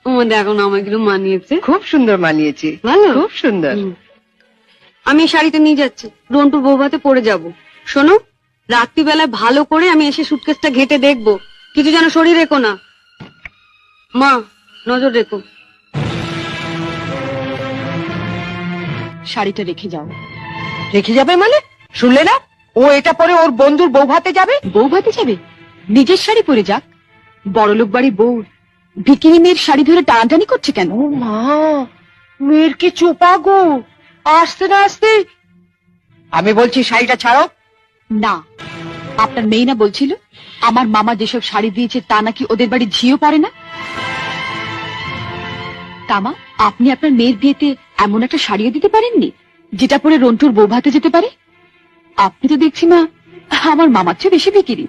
ও দেখো না, আমাকে একটু মানিয়েছে। খুব সুন্দর মানিয়েছে, ভালো, খুব সুন্দর। আমি এই শাড়িটা নিয়ে যাচ্ছি, রন্টুর বৌভাতে পরে যাব। শোনো, রাত্রিবেলায় ভালো করে আমি এসে সুটকেসটা ঘেটে দেখবো, কিছু যেন শরীর রেখো না। মা, নজর রেখো। শাড়িটা রেখে যাও। রেখে যাবে মানে? শুনলে না, ও এটা পরে ওর বন্ধুর বউ ভাতে যাবে। বউ ভাতে যাবে? নিজের শাড়ি পরে যাক। বড়লোক বাড়ির বউ ভিকিরি মেয়ের শাড়ি ধরে টানাটানি করছে কেন? ও মা, মেয়ের কি চোপা গো, আসতে না আসতে। আমি বলছি শাড়িটা ছাড়ো। না, আপনার মেয়ে না বলছিল আমার মামা যেসব শাড়ি দিয়েছে তা নাকি ওদের বাড়ি ঝিও পড়ে না। তামা, আপনি আপনার মেয়ের বিয়েতে এমন একটা শাড়িও দিতে পারেননি যেটা পরে রন্টুর বউ ভাতে যেতে পারে? আপনি তো দেখছি মা আমার মামার চেয়ে বেশি বিক্রি।